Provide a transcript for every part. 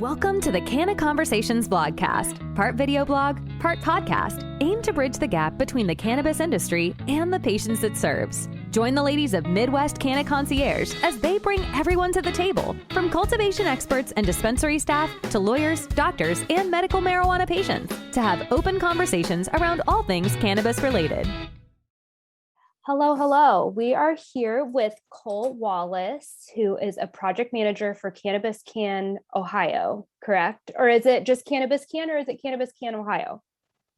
Welcome to the Canna Conversations blogcast, part video blog, part podcast, aimed to bridge the gap between the cannabis industry and the patients it serves. Join the ladies of Midwest Canna Concierge as they bring everyone to the table, from cultivation experts and dispensary staff to lawyers, doctors, and medical marijuana patients, to have open conversations around all things cannabis related. Hello. We are here with Cole Wallis, who is a project manager for Cannabis Can, Ohio, correct? Or is it just Cannabis Can, or is it Cannabis Can, Ohio?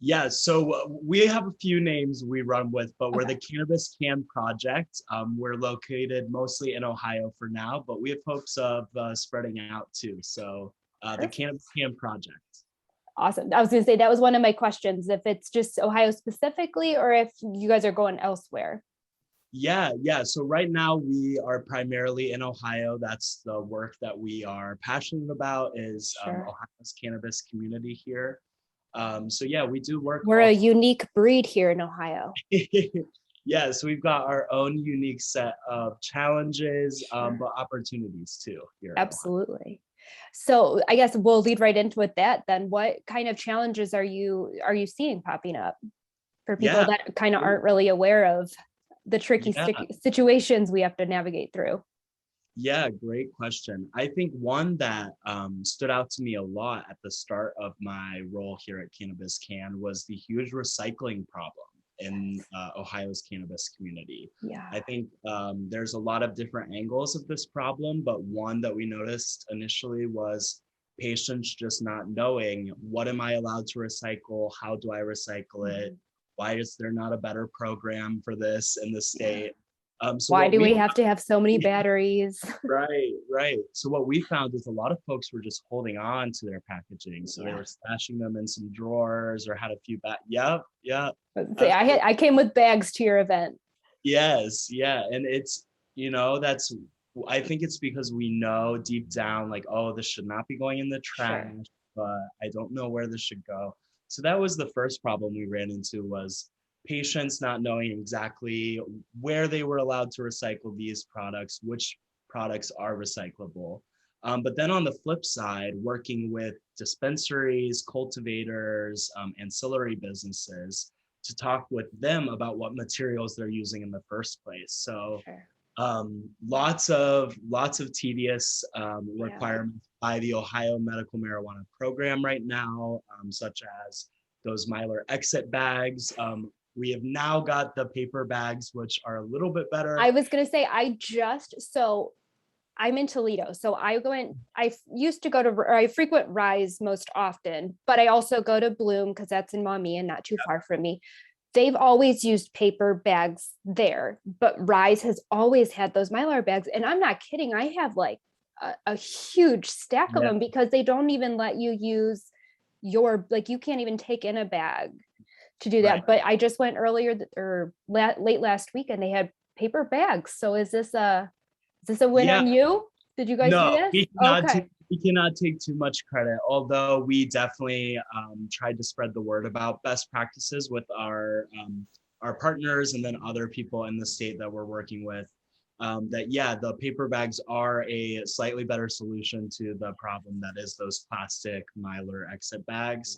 Yeah, so we have a few names we run with, but we're the Cannabis Can project. We're located mostly in Ohio for now, but we have hopes of spreading out too. So the Cannabis Can project. Awesome. I was going to say that was one of my questions, if it's just Ohio specifically, or if you guys are going elsewhere. Yeah. So right now we are primarily in Ohio. That's the work that we are passionate about, is Ohio's cannabis community here. So yeah, we do work. We're a unique breed here in Ohio. Yes, we've got our own unique set of challenges, but opportunities too here. Absolutely. So I guess we'll lead right into it then. What kind of challenges are you seeing popping up for people that kind of aren't really aware of the tricky situations we have to navigate through? Yeah, great question. I think one that stood out to me a lot at the start of my role here at Cannabis Can was the huge recycling problem in Ohio's cannabis community. Yeah, I think there's a lot of different angles of this problem, but one that we noticed initially was patients just not knowing, what am I allowed to recycle? How do I recycle it? Why is there not a better program for this in the state? So why do we have to have so many batteries? Right. So what we found is a lot of folks were just holding on to their packaging. So they were stashing them in some drawers or had a few I came with bags to your event. Yes. Yeah. And it's, I think it's because we know deep down, like, oh, this should not be going in the trash, but I don't know where this should go. So that was the first problem we ran into, was patients not knowing exactly where they were allowed to recycle these products, which products are recyclable. But then on the flip side, working with dispensaries, cultivators, ancillary businesses to talk with them about what materials they're using in the first place. So lots of tedious requirements by the Ohio Medical Marijuana Program right now, such as those Mylar exit bags. We have now got the paper bags, which are a little bit better. I was going to say, I'm in Toledo. So I frequent Rise most often, but I also go to Bloom because that's in Maumee and not too far from me. They've always used paper bags there, but Rise has always had those Mylar bags. And I'm not kidding. I have like a huge stack of them, because they don't even let you use you can't even take in a bag to do that. But I just went late last week and they had paper bags. So is this a win on you? Did you guys see this? We cannot take too much credit, although we definitely tried to spread the word about best practices with our partners and then other people in the state that we're working with. The paper bags are a slightly better solution to the problem that is those plastic Mylar exit bags.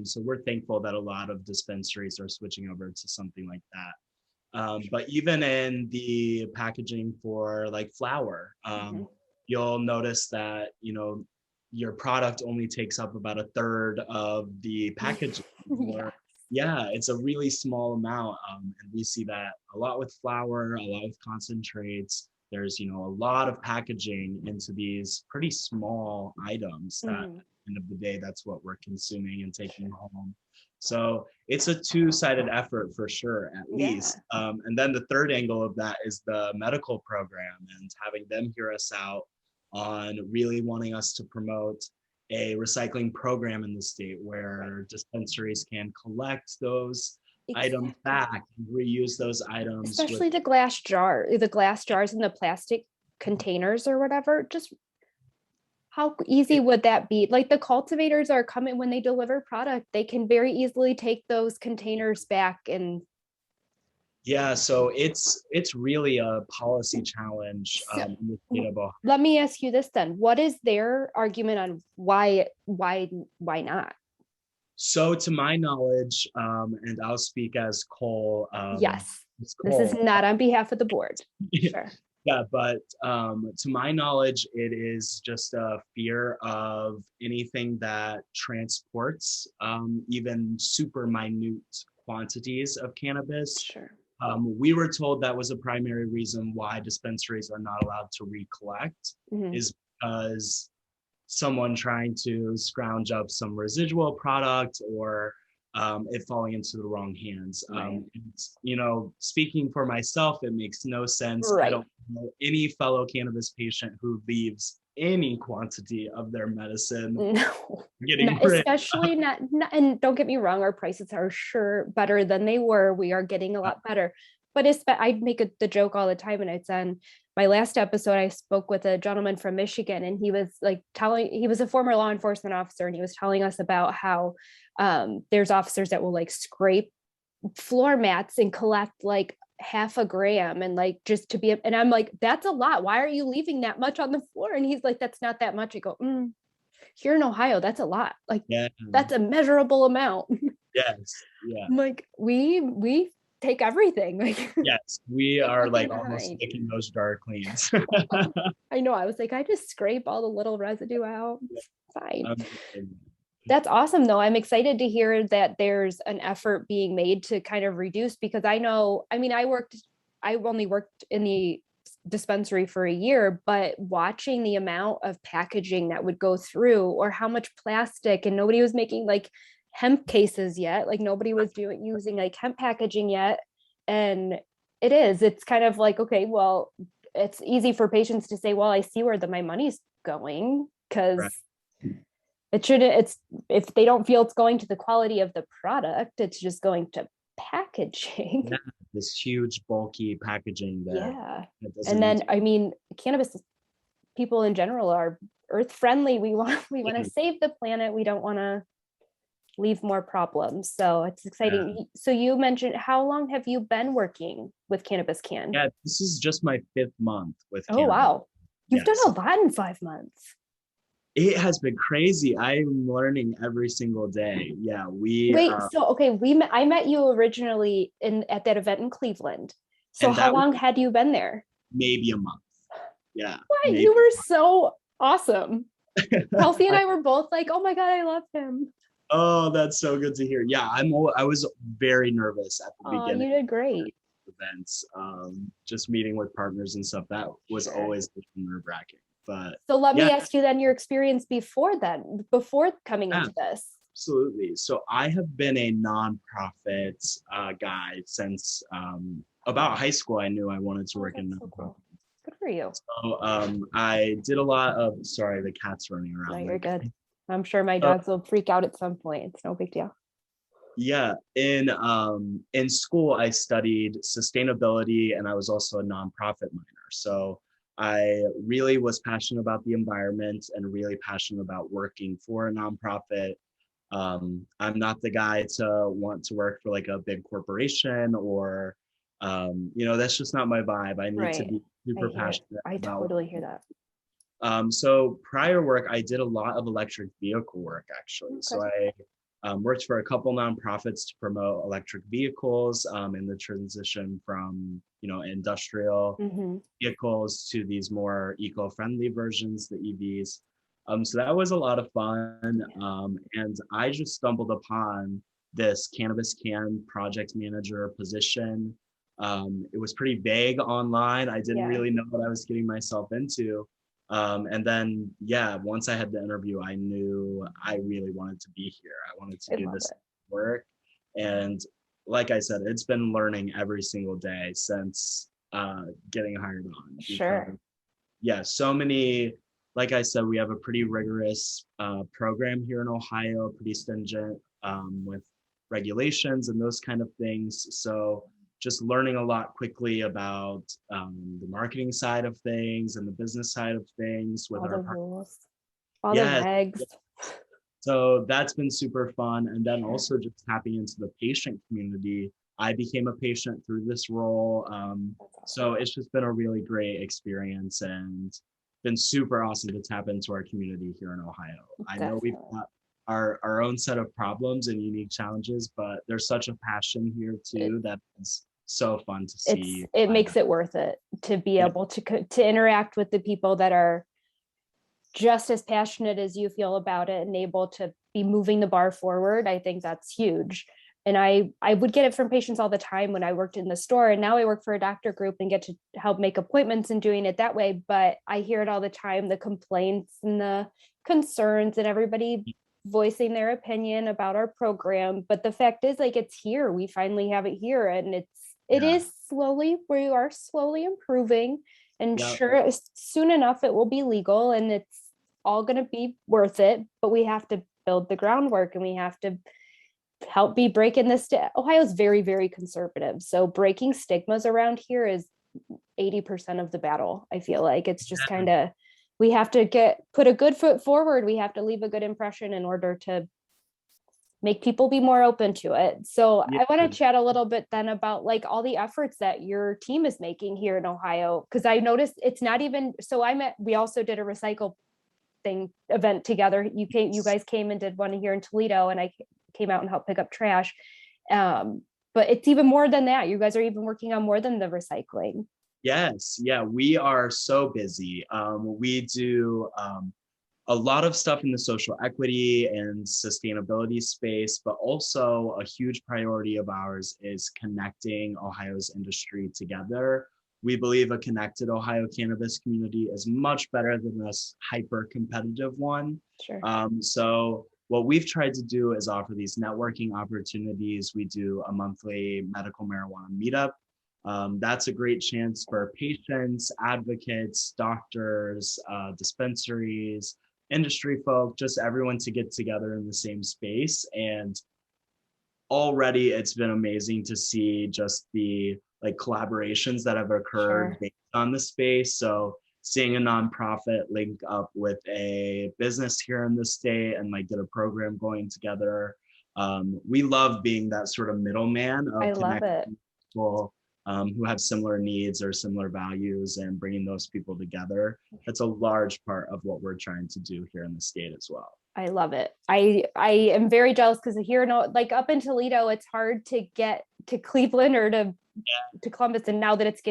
So we're thankful that a lot of dispensaries are switching over to something like that. But even in the packaging for like flour, you'll notice that, your product only takes up about a third of the packaging. It's a really small amount. And we see that a lot with flour, a lot with concentrates. There's, a lot of packaging into these pretty small items that at the end of the day, that's what we're consuming and taking home. So it's a two-sided effort for sure, at least. And then the third angle of that is the medical program, and having them hear us out on really wanting us to promote a recycling program in the state where dispensaries can collect those items back and reuse those items. Especially the glass jars and the plastic containers or whatever. Just how easy would that be? Like, the cultivators are coming when they deliver product, they can very easily take those containers back and Yeah, so it's really a policy challenge So, in the state of Ohio. let me ask you this then. What is their argument on why not? So to my knowledge, and I'll speak as Cole, Yes. it's This is Cole. not on behalf of the board. Sure. Yeah, but to my knowledge, it is just a fear of anything that transports even super minute quantities of cannabis. Sure. We were told that was a primary reason why dispensaries are not allowed to recollect, is because someone trying to scrounge up some residual product or it falling into the wrong hands. Right. You know, speaking for myself, it makes no sense. Right. I don't know any fellow cannabis patient who leaves any quantity of their medicine No, getting especially not, and don't get me wrong, our prices are sure better than they were. We are getting a lot better. But I'd make the joke all the time, and it's on my last episode. I spoke with a gentleman from Michigan, and he was like he was a former law enforcement officer, and he was telling us about how there's officers that will like scrape floor mats and collect like half a gram and like just to be, and I'm like, that's a lot. Why are you leaving that much on the floor? And he's like, that's not that much. I go, here in Ohio, that's a lot. Like, Yeah. that's a measurable amount. Yes. Yeah. I'm like, we take everything. Like, Yes, we are like almost behind. making those jar cleans. I know. I was like, I just scrape all the little residue out. It's fine. Um, That's awesome though. I'm excited to hear that there's an effort being made to kind of reduce, because I know, I mean, I only worked in the dispensary for a year, but watching the amount of packaging that would go through, or how much plastic, and nobody was making like hemp cases yet. Like nobody was using like hemp packaging yet. And it's kind of like, okay, well, it's easy for patients to say, well, I see where my money's going, because right. it shouldn't, it's, if they don't feel it's going to the quality of the product, it's just going to packaging. Yeah, this huge bulky packaging Yeah. that And then I mean, cannabis people in general are earth friendly. We want to save the planet. We don't want to leave more problems. So it's exciting. Yeah. So you mentioned, how long have you been working with Cannabis Can? Yeah, this is just my 5th month with Oh cannabis. wow. You've Yes. done a lot in 5 months. It has been crazy. I'm learning every single day. Yeah, Wait, so okay, I met you originally at that event in Cleveland. So how long had you been there? Maybe a month. Yeah. What? You were so awesome. Kelsey and I were both like, oh my God, I love him. Oh, that's so good to hear. Yeah, I was very nervous at the beginning. You did great. Events, just meeting with partners and stuff. That was always nerve-wracking. But so let me ask you then your experience before coming into this. Absolutely. So I have been a nonprofit guy since about high school. I knew I wanted to work in nonprofit. Cool. Good for you. So I did a lot of, sorry, the cat's running around. No, you're good. I'm sure my dogs will freak out at some point. It's no big deal. Yeah, in school I studied sustainability, and I was also a nonprofit minor. So I really was passionate about the environment and really passionate about working for a nonprofit. I'm not the guy to want to work for like a big corporation or, that's just not my vibe. I need to be super passionate. I totally hear that. So prior work, I did a lot of electric vehicle work, actually. Okay. So I worked for a couple nonprofits to promote electric vehicles in the transition from, industrial vehicles to these more eco-friendly versions, the EVs. So that was a lot of fun. And I just stumbled upon this Cannabis Can project manager position. It was pretty vague online. I didn't really know what I was getting myself into. And then, once I had the interview, I knew I really wanted to be here. I wanted to do this work. And like I said, it's been learning every single day since getting hired on. Sure. Yeah, so many, like I said, we have a pretty rigorous program here in Ohio, pretty stringent with regulations and those kind of things. So just learning a lot quickly about the marketing side of things and the business side of things with our rules, all the regs. So that's been super fun. And then also just tapping into the patient community. I became a patient through this role. So it's just been a really great experience and been super awesome to tap into our community here in Ohio. I know we've got our own set of problems and unique challenges, but there's such a passion here too that it's so fun to see. It makes it worth it to be able to interact with the people that are just as passionate as you feel about it and able to be moving the bar forward. I think that's huge. And I would get it from patients all the time when I worked in the store, and now I work for a doctor group and get to help make appointments and doing it that way. But I hear it all the time, the complaints and the concerns and everybody voicing their opinion about our program. But the fact is, like, it's here. We finally have it here, and it is slowly, we are slowly improving, and sure, soon enough it will be legal and it's all going to be worth it. But we have to build the groundwork, and we have to help be breaking this. Ohio's very, very conservative, so breaking stigmas around here is 80% of the battle. I feel like it's just kind of, we have to put a good foot forward. We have to leave a good impression in order to make people be more open to it. So I want to chat a little bit then about like all the efforts that your team is making here in Ohio, because I noticed it's not even, so we also did a recycle event together. You guys came and did one here in Toledo, and I came out and helped pick up trash. But it's even more than that. You guys are even working on more than the recycling. Yes. Yeah, we are so busy. We do a lot of stuff in the social equity and sustainability space, but also a huge priority of ours is connecting Ohio's industry together. We believe a connected Ohio cannabis community is much better than this hyper-competitive one. Sure. So what we've tried to do is offer these networking opportunities. We do a monthly medical marijuana meetup. That's a great chance for patients, advocates, doctors, dispensaries, industry folk, just everyone to get together in the same space. And already it's been amazing to see just the like collaborations that have occurred based on the space. So seeing a nonprofit link up with a business here in the state and like get a program going together. We love being that sort of middleman of connecting people who have similar needs or similar values and bringing those people together. That's a large part of what we're trying to do here in the state as well. I love it. I am very jealous because here, like up in Toledo, it's hard to get to Cleveland or to Columbus. And now that it's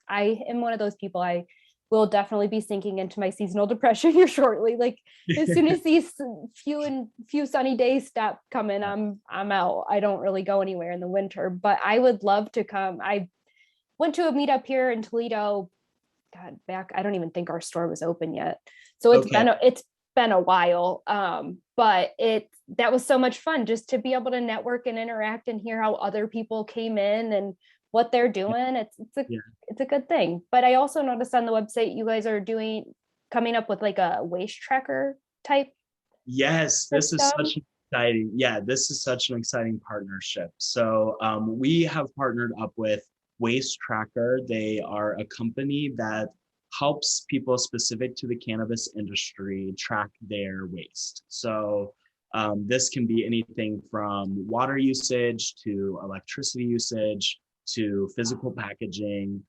I am one of those people, I will definitely be sinking into my seasonal depression here shortly. Like as soon as these few sunny days stop coming, I'm out. I don't really go anywhere in the winter, but I would love to come. I went to a meetup here in Toledo, I don't even think our store was open yet. So it's been a while. But that was so much fun just to be able to network and interact and hear how other people came in and what they're doing. It's a good thing. But I also noticed on the website, you guys are coming up with like a waste tracker type. Yes, this is such an exciting partnership. So we have partnered up with Waste Tracker. They are a company that helps people specific to the cannabis industry track their waste. So this can be anything from water usage to electricity usage to physical packaging,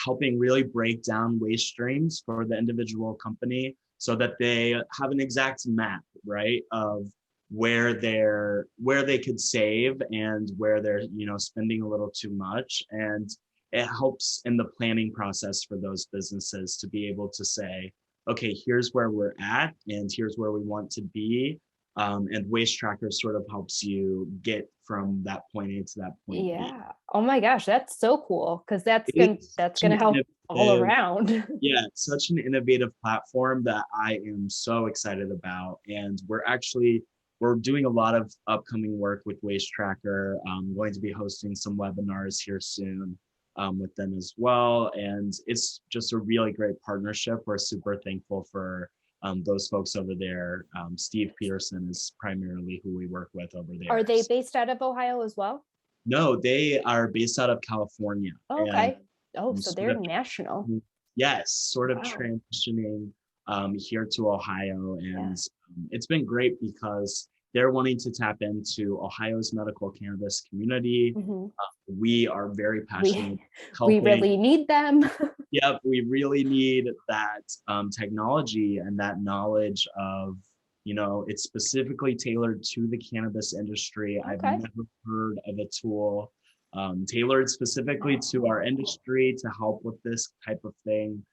helping really break down waste streams for the individual company so that they have an exact map, right, of where they could save and where they're spending a little too much. And it helps in the planning process for those businesses to be able to say, okay, here's where we're at and here's where we want to be. And Waste Tracker sort of helps you get from that point A to that point B. Yeah. Oh my gosh, that's so cool, because that's gonna help all around. Yeah, it's such an innovative platform that I am so excited about. And we're doing a lot of upcoming work with Waste Tracker. I'm going to be hosting some webinars here soon with them as well. And it's just a really great partnership. We're super thankful for those folks over there. Steve Peterson is primarily who we work with over there. Are they based out of Ohio as well? No, they are based out of California. Oh, okay. So they're national. Yes, sort of transitioning here to Ohio. And it's been great because they're wanting to tap into Ohio's medical cannabis community. We are very passionate. We really need them. Yep, we really need that technology and that knowledge of, it's specifically tailored to the cannabis industry. I've never heard of a tool tailored specifically to our industry to help with this type of thing.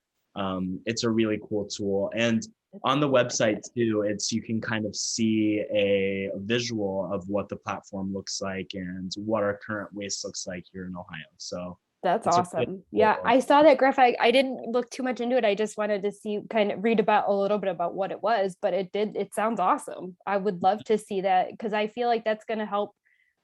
It's a really cool tool. And on the website too, you can kind of see a visual of what the platform looks like and what our current waste looks like here in Ohio. So that's awesome. Yeah, I saw that graphic. I didn't look too much into it. I just wanted to read about a little bit about what it was, but it sounds awesome. I would love to see that, because I feel like that's going to help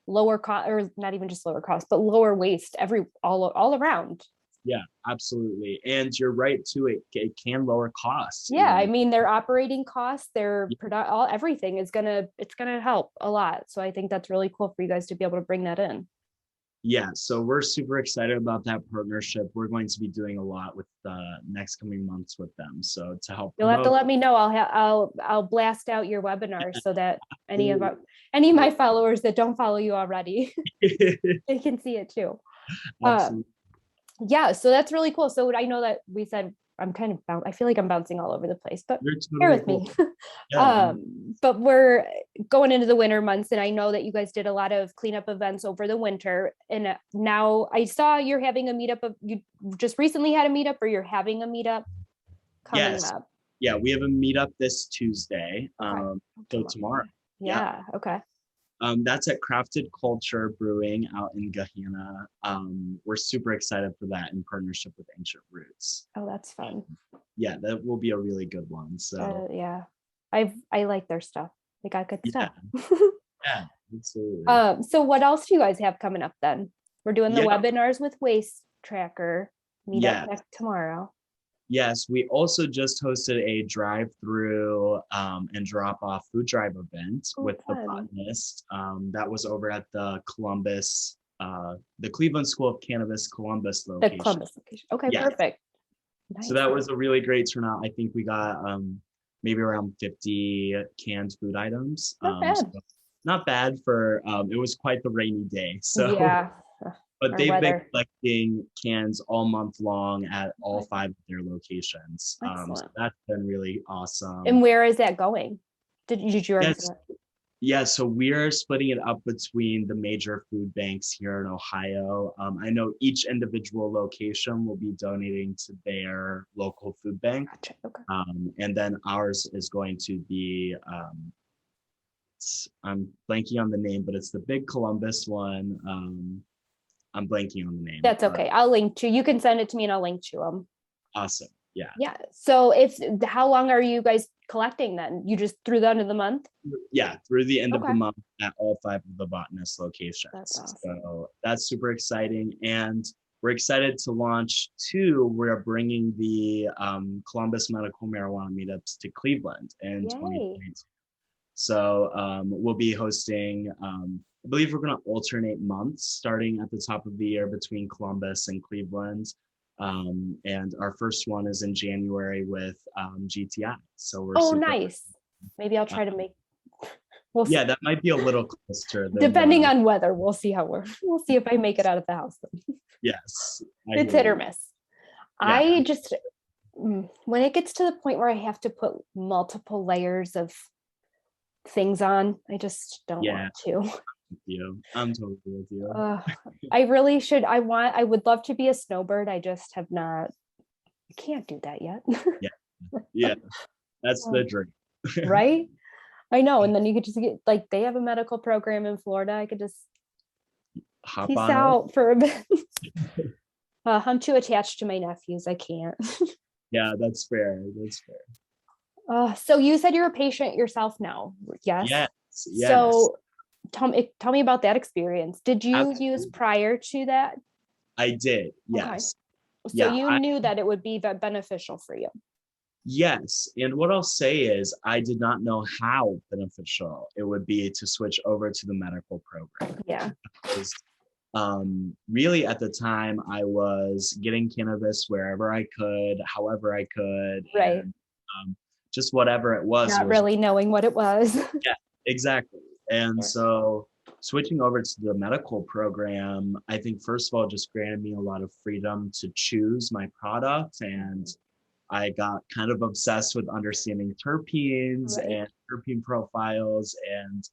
lower cost, or not even just lower cost, but lower waste all around. Yeah, absolutely. And you're right too. It can lower costs. Yeah, I mean, their operating costs, their everything it's gonna help a lot. So I think that's really cool for you guys to be able to bring that in. Yeah, so we're super excited about that partnership. We're going to be doing a lot with the next coming months with them. So to help, you'll have to let me know. I'll blast out your webinar so that any of my followers that don't follow you already, they can see it too. Yeah, so that's really cool. So I know that we said I feel like I'm bouncing all over the place, but bear with me. But we're going into the winter months, and I know that you guys did a lot of cleanup events over the winter. And now I saw you're having a meetup. You just recently had a meetup, or you're having a meetup coming up? Yeah, we have a meetup this Tuesday. So tomorrow. Yeah. Okay. That's at Crafted Culture Brewing out in Gahanna. We're super excited for that in partnership with Ancient Roots. Oh, that's fun. Yeah, that will be a really good one. So yeah, I like their stuff. They got good stuff. Yeah, absolutely. So what else do you guys have coming up then? We're doing the webinars with Waste Tracker meetup next tomorrow. Yes, we also just hosted a drive-through and drop-off food drive event with the botanist. That was over at the Cleveland School of Cannabis Columbus location. The Columbus location. Okay, perfect. Nice. So that was a really great turnout. I think we got maybe around 50 canned food items. Not bad. So not bad for, it was quite the rainy day. So yeah. But they've been collecting cans all month long at all 5 of their locations. So that's been really awesome. And where is that going? Did you already say that? Yeah, so we're splitting it up between the major food banks here in Ohio. I know each individual location will be donating to their local food bank. Gotcha. Okay. And then ours is going to be, I'm blanking on the name, but it's the big Columbus one. I'm blanking on the name. That's okay. I'll link to, you can send it to me and I'll link to them. Awesome. Yeah. Yeah. So how long are you guys collecting then? You just through the end of the month? Yeah, through the end of the month at all 5 of the botanist locations. That's awesome. So that's super exciting. And we're excited to launch 2. We're bringing the Columbus Medical Marijuana Meetups to Cleveland in 2022. So we'll be hosting, I believe we're going to alternate months starting at the top of the year between Columbus and Cleveland. And our first one is in January with GTI. So we're nice. Maybe I'll try to make. Yeah, that might be a little closer. Depending on weather, we'll see we'll see if I make it out of the house. Yes. It's hit or miss. Yeah. I just, when it gets to the point where I have to put multiple layers of things on, I just don't want to. I'm totally with you. I really should. I would love to be a snowbird. I just have not. I can't do that yet. Yeah, that's the dream. Right? I know. And then you could just get, like, they have a medical program in Florida. I could just hop peace on out for a bit. I'm too attached to my nephews. I can't. Yeah, that's fair. So you said you're a patient yourself now. Yes. Yes. So tell me about that experience. Did you use prior to that? I did. Yes. Okay. So you knew that it would be beneficial for you. Yes. And what I'll say is I did not know how beneficial it would be to switch over to the medical program. Yeah. Because, really at the time I was getting cannabis wherever I could, however I could. Right. And, just whatever it was. Not really knowing what it was. Yeah, exactly. And Sure. so switching over to the medical program, I think first of all, just granted me a lot of freedom to choose my product. And I got kind of obsessed with understanding terpenes Right. and terpene profiles and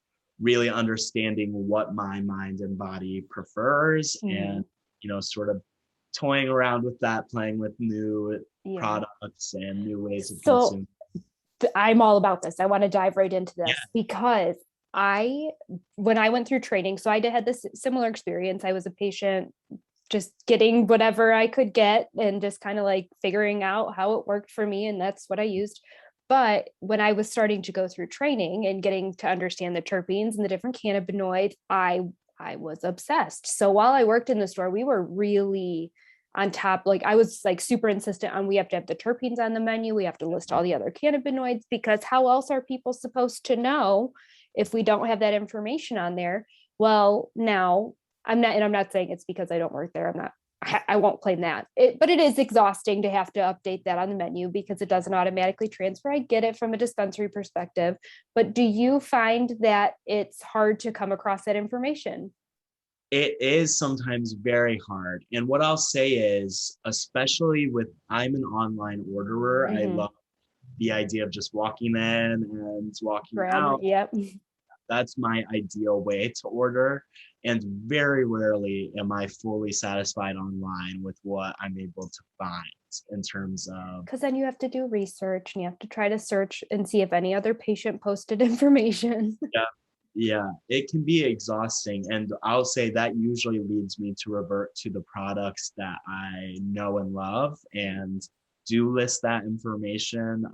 really understanding what my mind and body prefers Mhm. and, sort of toying around with that, playing with new Yeah. products and new ways of So consuming. I'm all about this. I want to dive right into Yeah. this because I, when I went through training, so I did had this similar experience. I was a patient just getting whatever I could get and just kind of like figuring out how it worked for me. And that's what I used. But when I was starting to go through training and getting to understand the terpenes and the different cannabinoids, I was obsessed. So while I worked in the store, we were really on top. Like I was like super insistent on we have to have the terpenes on the menu. We have to list all the other cannabinoids because how else are people supposed to know if we don't have that information on there? Well, now I'm not saying it's because I don't work there. I won't claim that. But it is exhausting to have to update that on the menu because it doesn't automatically transfer. I get it from a dispensary perspective, but do you find that it's hard to come across that information? It is sometimes very hard. And what I'll say is, especially with, I'm an online orderer, I Mm-hmm. love the idea of just walking in and walking Grab, out. yep. That's my ideal way to order. And very rarely am I fully satisfied online with what I'm able to find in terms of, Because then you have to do research and you have to try to search and see if any other patient posted information. yeah, yeah, it can be exhausting. And I'll say that usually leads me to revert to the products that I know and love and do list that information.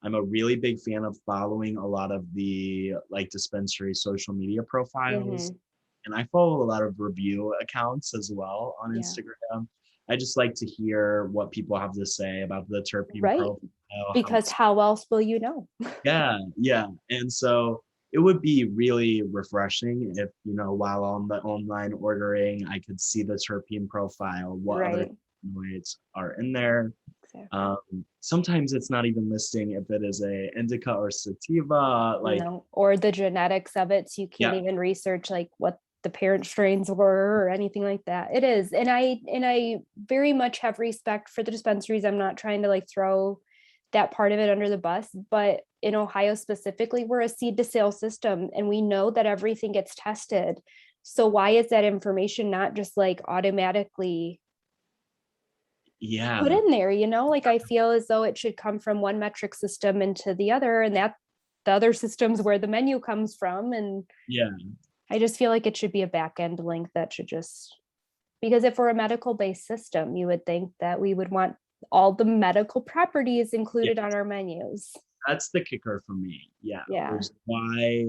I'm a really big fan of following a lot of the like dispensary social media profiles. Mm-hmm. And I follow a lot of review accounts as well on Yeah. Instagram. I just like to hear what people have to say about the terpene Right. profile, how Because it's, how else will you know? yeah, yeah. And so it would be really refreshing if, while on the online ordering, I could see the terpene profile, what other Right. cannabinoids are in there. Exactly. Sometimes it's not even listing if it is a indica or sativa, like, No, or the genetics of it. So you can't yeah, even research like what the parent strains were or anything like that. It is. And I very much have respect for the dispensaries. I'm not trying to like throw that part of it under the bus, but in Ohio specifically, we're a seed to sale system and we know that everything gets tested. So why is that information not just like automatically put yeah, in there, like I feel as though it should come from one metric system into the other, and that the other systems where the menu comes from. And yeah. I just feel like it should be a back end link that should just, because if we're a medical based system, you would think that we would want all the medical properties Yeah, included on our menus. that's the kicker for me. Yeah, Yeah. was why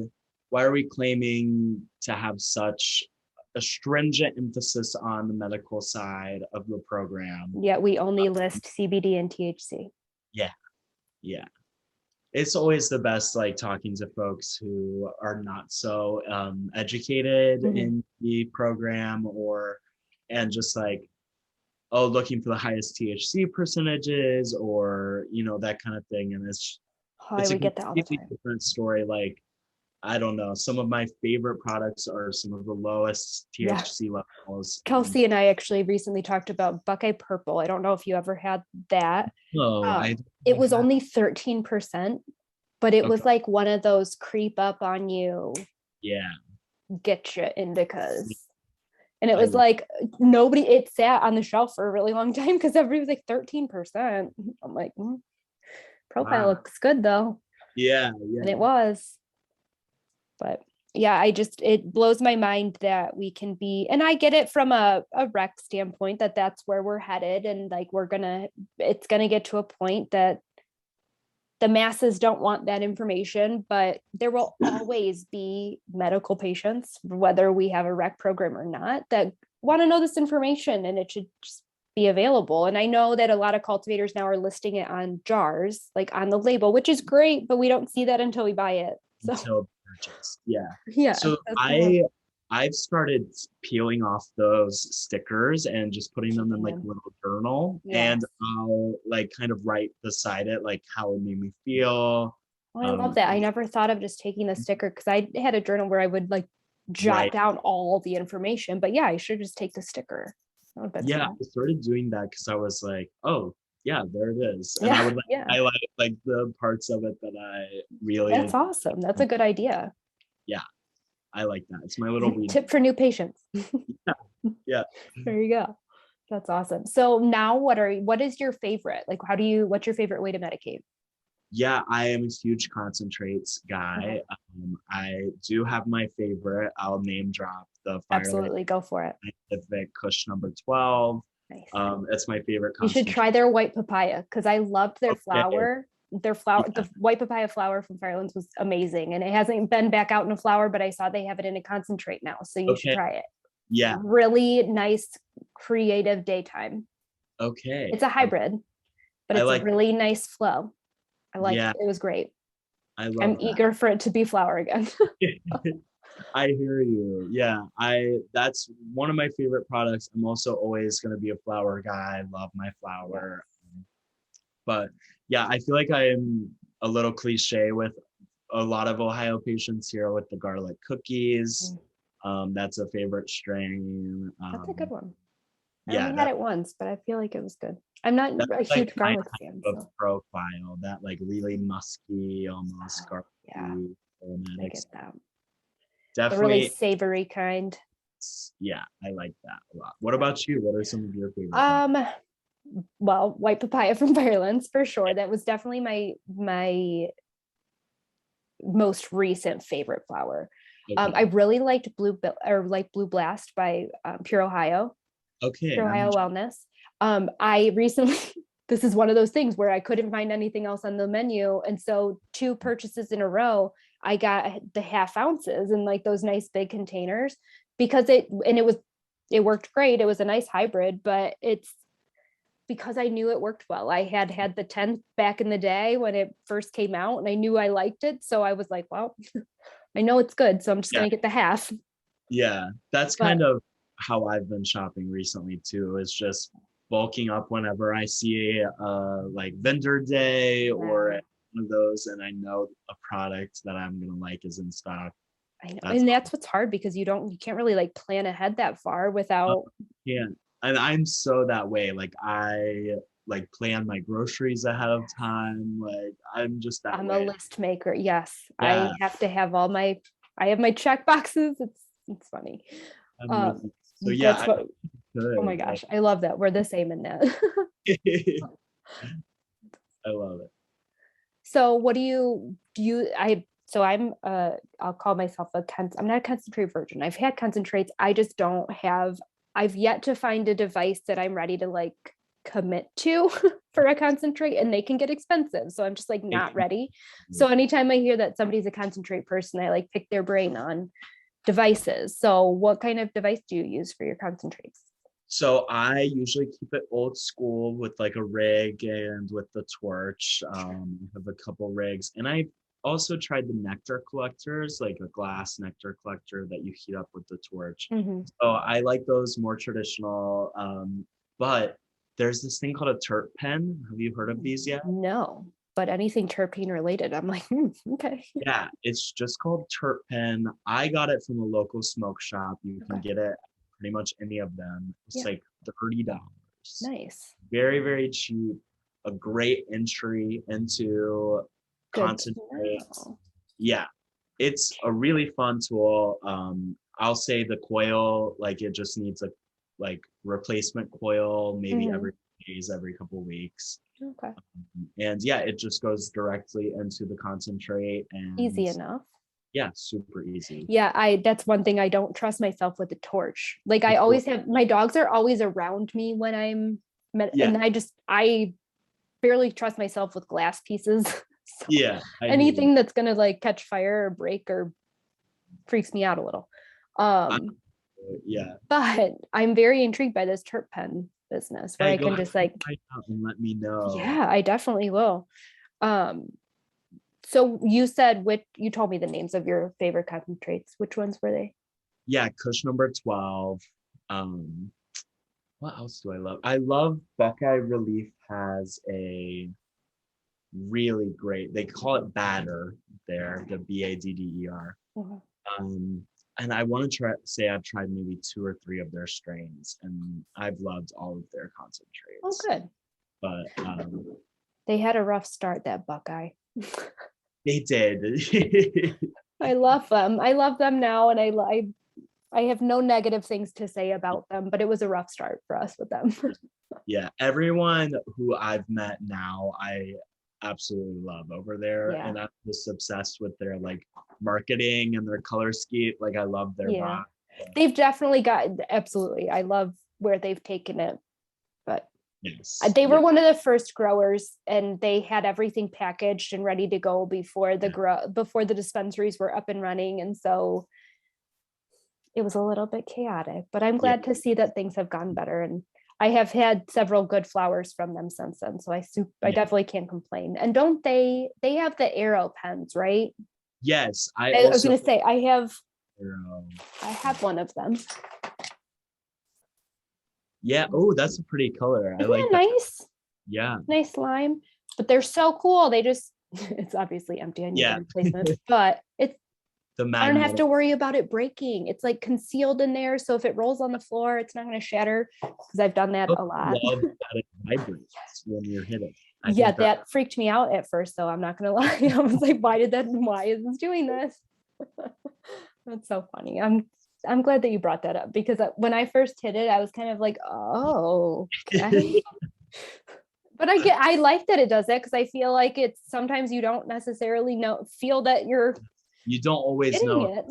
are we claiming to have such a stringent emphasis on the medical side of the program? Yet we only list CBD and THC. Yeah, yeah. It's always the best, like talking to folks who are not so educated Mm-hmm. in the program, and just like, oh, looking for the highest THC percentages, or that kind of thing. And Oh, it's a we get that all the completely time. different story. Like, I don't know, some of my favorite products are some of the lowest Yeah. THC levels. And Kelsey and I actually recently talked about Buckeye Purple. I don't know if you ever had that. no, I don't It think was I have. only 13%, but it Okay. was like one of those creep up on you, Yeah. get you indicas. And it I was like nobody, it sat on the shelf for a really long time because everybody was like 13%. I'm like, profile wow. looks good though. Yeah, And yeah. it was. But yeah, it blows my mind that we can be, and I get it from a rec standpoint that that's where we're headed. And like, it's going to get to a point that the masses don't want that information, but there will always be medical patients, whether we have a rec program or not, that want to know this information and it should just be available. And I know that a lot of cultivators now are listing it on jars, like on the label, which is great, but we don't see that until we buy it. So Until purchased. Yeah. yeah, So that's the one. I've started peeling off those stickers and just putting them in Keeping like a them. little journal, Yes. and I'll like kind of write beside it like how it made me feel, Oh, I love that. I never thought of just taking the sticker because I had a journal where I would like jot Right. down all the information. But yeah, I should just take the sticker. That would've been Yeah, smart. I started doing that because I was like, oh, yeah, there it is. And I Yeah, would like yeah. highlight like the parts of it that I really, That's awesome. That's a good idea. yeah, I like that. It's my little weed. Tip for new patients. Yeah. There you go. That's awesome. So now what is your favorite? Like what's your favorite way to medicate? Yeah, I am a huge concentrates guy. I do have my favorite. I'll name drop the Firelight Absolutely, go for it. Scientific Kush number 12. Nice. It's my favorite You should concentrate. try their white papaya because I loved their Okay. flower. Their flower, Yeah. the white papaya flower from Firelands was amazing, and it hasn't been back out in a flower, but I saw they have it in a concentrate now, so you should Okay. try it. Yeah. Really nice, creative daytime. Okay. It's a hybrid, but I it's a like, really nice flow. I liked yeah, it. It was great. I I'm love that. eager for it to be flower again. I hear you. Yeah, that's one of my favorite products. I'm also always going to be a flower guy. I love my flower. But yeah, I feel like I am a little cliche with a lot of Ohio patients here with the garlic cookies. That's a favorite strain. That's a good one. I Yeah, only had it once, but I feel like it was good. I'm not that's a like huge my garlic type fan, of so profile, that like really musky, almost yeah, garlicky, I aromatics. get that. The really Definitely, savory kind. yeah, I like that a lot. What about you? What are some of your favorite products? Um, well, white papaya from Firelands for sure. That was definitely my most recent favorite flower. Okay. I really liked Blue Blast by Pure Ohio. Okay. Pure Ohio Wellness. I recently this is one of those things where I couldn't find anything else on the menu, and so 2 purchases in a row, I got the half ounces in like those nice big containers because it worked great. It was a nice hybrid, but it's because I knew it worked well. I had the 10 back in the day when it first came out, and I knew I liked it. So I was like, well, I know it's good, so I'm just Yeah. going to get the half. Yeah. That's But kind of how I've been shopping recently too, is just bulking up whenever I see like vendor day or yeah, one of those, and I know a product that I'm gonna like is in stock. I know. That's And that's what's hard because you can't really like plan ahead that far without. yeah. And I'm so that way. Like I like plan my groceries ahead of time. Like I'm just that I'm a way. list maker. Yes. Yeah. I have to have I have my check boxes. It's funny. I'm with Um, you. So yeah, that's I what, oh my could. gosh. I love that. We're the same in that. I love it. So what I'll call myself I'm not a concentrate virgin. I've had concentrates. I just don't have, I've yet to find a device that I'm ready to like commit to for a concentrate, and they can get expensive. So I'm just like not ready. So anytime I hear that somebody's a concentrate person, I like pick their brain on devices. So what kind of device do you use for your concentrates? So I usually keep it old school with like a rig and with the torch. I have a couple rigs, and I also tried the nectar collectors, like a glass nectar collector that you heat up with the torch. Mm-hmm. So I like those more traditional. But there's this thing called a Terp Pen. Have you heard of these yet? No, but anything terpene related, I'm like, okay. Yeah, it's just called Terp Pen. I got it from a local smoke shop. You can get it pretty much any of them. It's like $30. Nice. Very, very cheap. A great entry into concentrates. Yeah, it's a really fun tool. I'll say the coil, like it just needs a like replacement coil, maybe every days, every couple weeks. Okay. And yeah, it just goes directly into the concentrate, and Easy enough. yeah, super easy. Yeah, that's one thing I don't trust myself with the torch. Like I always have, my dogs are always around me when and I barely trust myself with glass pieces. So Yeah. anything that's gonna like catch fire or break or freaks me out a little. Yeah. But I'm very intrigued by this Terp Pen business where I can just like find out and let me know. Yeah, I definitely will. So you told me the names of your favorite concentrates. Which ones were they? Yeah, Kush number 12. What else do I love? I love Buckeye Relief has a really great. They call it batter there, the BADDER. Mhm. And I want to say I've tried maybe 2 or 3 of their strains, and I've loved all of their Oh, concentrates. good. But They had a rough start, that Buckeye. they did. I love them. I love them now, and I have no negative things to say about them, but it was a rough start for us with them. Yeah, everyone who I've met now, I absolutely love over there, Yeah. and I'm just obsessed with their like marketing and their color scheme. Like I love their Yeah. vibe. They've definitely got, absolutely. I love where they've taken it, but Yes. they were Yeah. one of the first growers, and they had everything packaged and ready to go before before the dispensaries were up and running. And so it was a little bit chaotic, but I'm Yeah. glad to see that things have gotten better. And I have had several good flowers from them since then. So I Yeah. definitely can't complain. And don't they have the arrow pens, right? Yes. I was also going to say, I have um, one of them. yeah. Oh, that's a pretty color. I Isn't like that that. nice? Yeah. Nice lime, but they're so cool. They just, it's obviously empty. I need Yeah. a replacement, but The I don't have magnet. to worry about it breaking. It's like concealed in there. So if it rolls on the floor, it's not going to shatter, because I've done that I a lot. love that it vibrates when you're hitting. I Yeah, think that freaked me out at first, though. I'm not going to lie. I was like, why is this doing this? That's so funny. I'm glad that you brought that up, because when I first hit it, I was kind of like, oh, okay. But I like that it does that, because I feel like it's sometimes you don't necessarily feel that you're you don't always hitting know. it.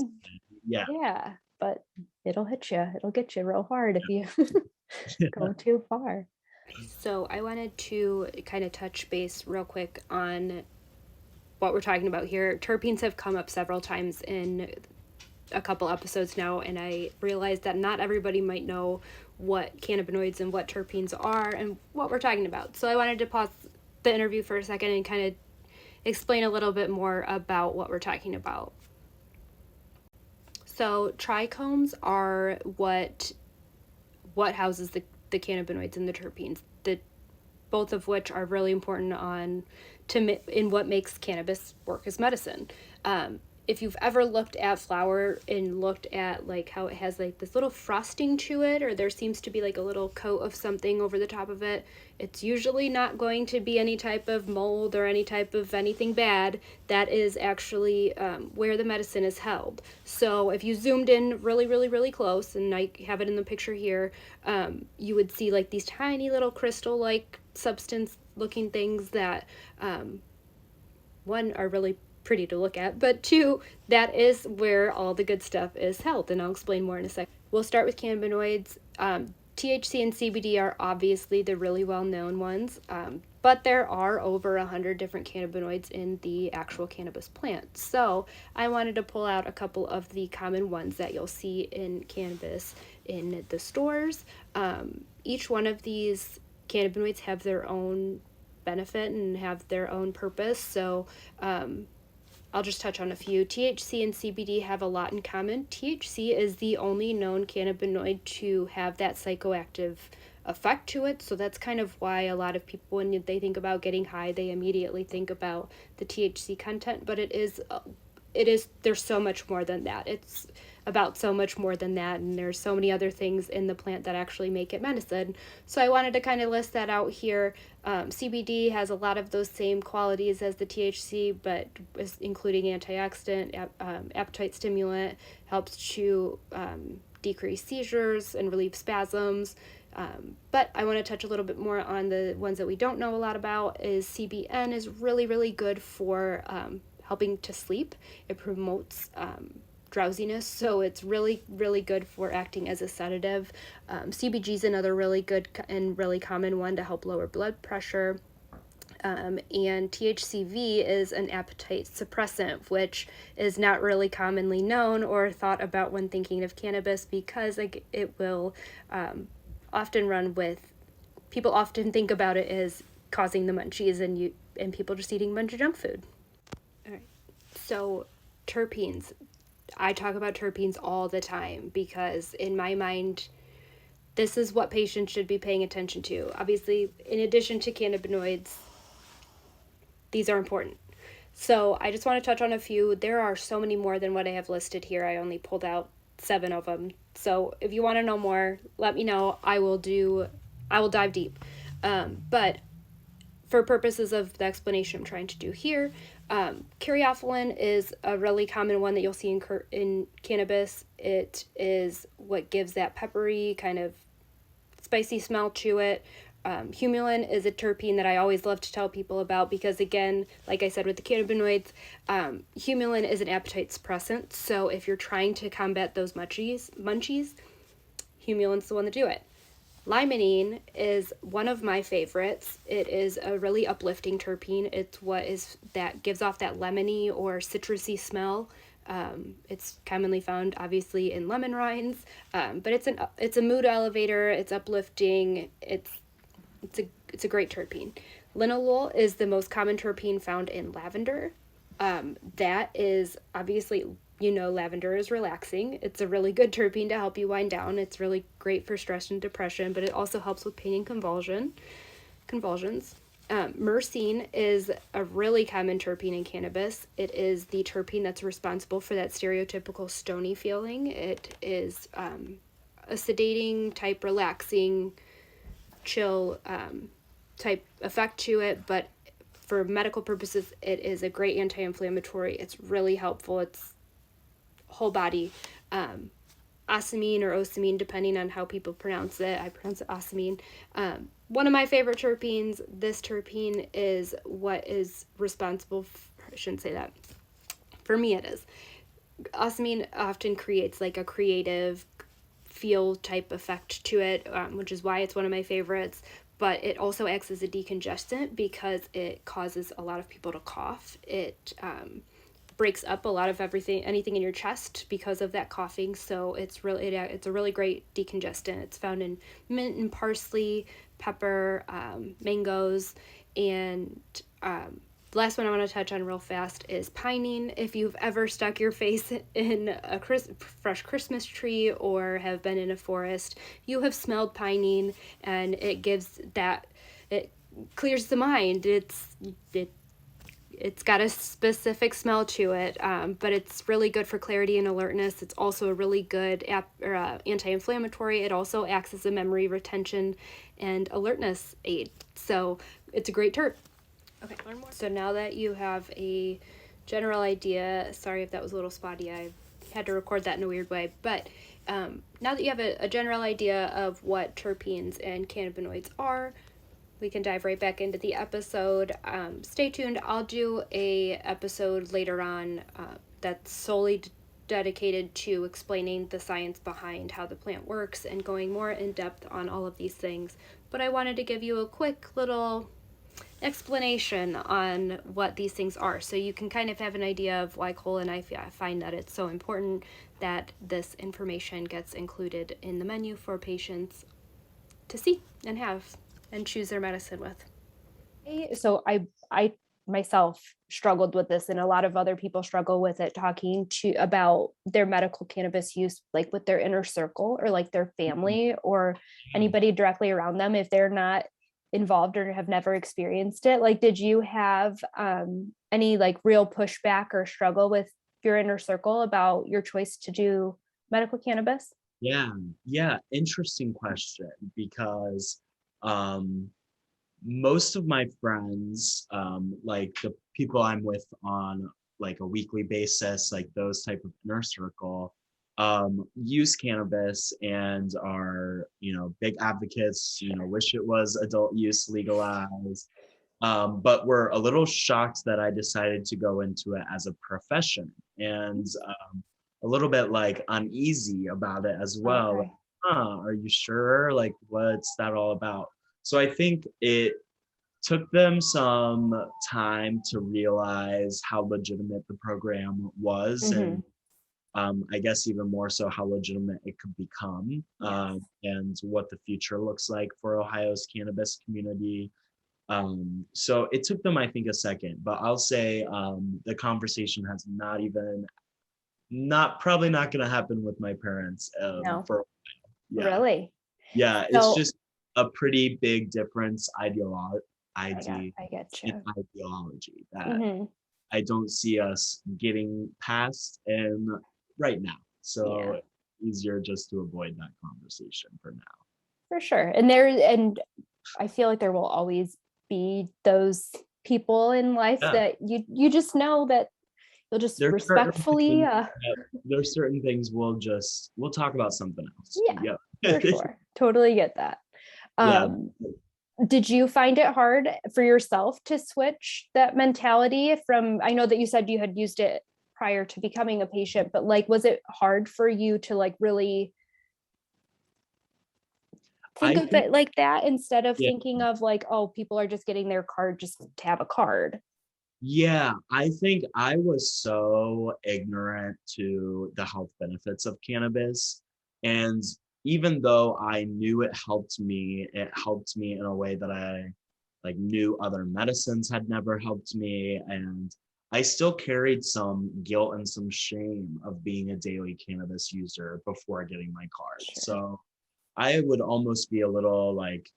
Yeah. Yeah, but it'll hit you. It'll get you real hard if you go too far. So I wanted to kind of touch base real quick on what we're talking about here. Terpenes have come up several times in a couple episodes now, and I realized that not everybody might know what cannabinoids and what terpenes are and what we're talking about. So I wanted to pause the interview for a second and kind of explain a little bit more about what we're talking about. So trichomes are what houses the cannabinoids and the terpenes, both of which are really important in what makes cannabis work as medicine. If you've ever looked at flour and looked at like how it has like this little frosting to it, or there seems to be like a little coat of something over the top of it, it's usually not going to be any type of mold or any type of anything bad. That is actually where the medicine is held. So if you zoomed in really, really, really close, and I have it in the picture here, you would see like these tiny little crystal-like substance looking things that one, are really pretty to look at, but two, that is where all the good stuff is held, and I'll explain more in a sec. We'll start with cannabinoids. THC and CBD are obviously the really well-known ones, but there are over 100 different cannabinoids in the actual cannabis plant. So I wanted to pull out a couple of the common ones that you'll see in cannabis in the stores. Each one of these cannabinoids have their own benefit and have their own purpose. So I'll just touch on a few. THC and CBD have a lot in common. THC is the only known cannabinoid to have that psychoactive effect to it. So that's kind of why a lot of people, when they think about getting high, they immediately think about the THC content. But there's so much more than that. It's about so much more than that, and there's so many other things in the plant that actually make it medicine. So I wanted to kind of list that out here. CBD has a lot of those same qualities as the THC, but is including antioxidant, appetite stimulant, helps to decrease seizures and relieve spasms. But I want to touch a little bit more on the ones that we don't know a lot about. Is CBN is really, really good for helping to sleep. It promotes drowsiness, so it's really, really good for acting as a sedative. CBG is another really good and really common one to help lower blood pressure. And THCV is an appetite suppressant, which is not really commonly known or thought about when thinking of cannabis, because it will often run with, people often think about it as causing the munchies and people just eating a bunch of junk food. All right, so terpenes. I talk about terpenes all the time because in my mind, this is what patients should be paying attention to. Obviously, in addition to cannabinoids, these are important. So I just want to touch on a few. There are so many more than what I have listed here. I only pulled out 7 of them. So if you want to know more, let me know. I will dive deep. But for purposes of the explanation I'm trying to do here, Kyriaphalyn is a really common one that you'll see in cannabis. It is what gives that peppery kind of spicy smell to it. Humulin is a terpene that I always love to tell people about because, again, like I said with the cannabinoids, humulin is an appetite suppressant. So if you're trying to combat those munchies, humulin's the one to do it. Limonene is one of my favorites. It is a really uplifting terpene. It's what that gives off that lemony or citrusy smell. It's commonly found, obviously, in lemon rinds, but it's a mood elevator. It's uplifting. It's a great terpene. Linalool is the most common terpene found in lavender. That is obviously, lavender is relaxing. It's a really good terpene to help you wind down. It's really great for stress and depression, but it also helps with pain and convulsions. Myrcene is a really common terpene in cannabis. It is the terpene that's responsible for that stereotypical stony feeling. It is a sedating type, relaxing, chill type effect to it, but for medical purposes, it is a great anti-inflammatory. It's really helpful. It's whole body. Asamine or osamine, depending on how people pronounce it. I pronounce it asamine. One of my favorite terpenes. This terpene is what is responsible I shouldn't say that. For me, it is. Asamine often creates like a creative feel type effect to it, which is why it's one of my favorites. But it also acts as a decongestant because it causes a lot of people to cough. It breaks up a lot of anything in your chest because of that coughing. So it's a really great decongestant. It's found in mint and parsley, pepper, mangoes, and the last one I want to touch on real fast is pinene. If you've ever stuck your face in a fresh Christmas tree or have been in a forest, you have smelled pinene, and it clears the mind. It's got a specific smell to it, but it's really good for clarity and alertness. It's also a really good anti-inflammatory. It also acts as a memory retention and alertness aid. So it's a great terp. Okay, one more. So now that you have a general idea, sorry if that was a little spotty, I had to record that in a weird way, but now that you have a general idea of what terpenes and cannabinoids are, we can dive right back into the episode. Stay tuned. I'll do a episode later on that's solely dedicated to explaining the science behind how the plant works and going more in depth on all of these things. But I wanted to give you a quick little explanation on what these things are, so you can kind of have an idea of why Cole and I find that it's so important that this information gets included in the menu for patients to see and have and choose their medicine with. So I myself struggled with this, and a lot of other people struggle with it, talking about their medical cannabis use, like with their inner circle or like their family or anybody directly around them, if they're not involved or have never experienced it. Like, did you have any like real pushback or struggle with your inner circle about your choice to do medical cannabis? Yeah, interesting question, because most of my friends, like the people I'm with on like a weekly basis, like those type of inner circle, use cannabis and are, big advocates, wish it was adult use legalized. But we're a little shocked that I decided to go into it as a profession, and a little bit like uneasy about it as well. Okay. Like, are you sure? Like, what's that all about? So I think it took them some time to realize how legitimate the program was, and I guess even more so how legitimate it could become, and what the future looks like for Ohio's cannabis community. So it took them, I think, a second, but I'll say the conversation has probably not going to happen with my parents. No. Yeah. Really? Yeah, So, it's just a pretty big difference I get and you. ideology that Hmm. I don't see us getting past and right now. Yeah, So easier just to avoid that conversation for now. for sure. And I feel like there will always be those people in life Yeah. that you just know that you'll just There's certain respectfully, things there's certain things we'll talk about something else. yeah, Yeah. for sure. Totally get that. Yeah. Um, did you find it hard for yourself to switch that mentality from, I know that you said you had used it prior to becoming a patient, but like, was it hard for you to like really think I of think it like that instead of yeah. thinking of like, oh, people are just getting their card just to have a card? Yeah, I think I was so ignorant to the health benefits of cannabis. And even though I knew it helped me in a way that I like knew other medicines had never helped me. And I still carried some guilt and some shame of being a daily cannabis user before getting my card. Sure. So I would almost be a little like,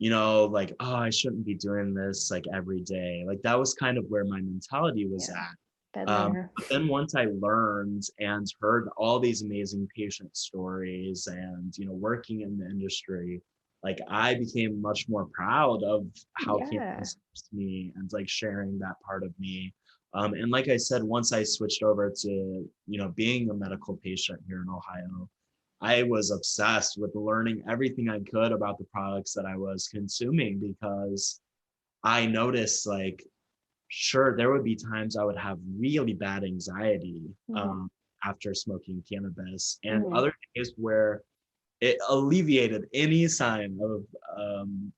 like, oh, I shouldn't be doing this like every day. Like that was kind of where my mentality was Yeah, at. been there. But then once I learned and heard all these amazing patient stories and, working in the industry, like I became much more proud of how Yeah. cannabis helps me and like sharing that part of me. And like I said, once I switched over to, being a medical patient here in Ohio, I was obsessed with learning everything I could about the products that I was consuming because I noticed like, sure, there would be times I would have really bad anxiety Mhm. after smoking cannabis, and Mhm. other days where it alleviated any sign of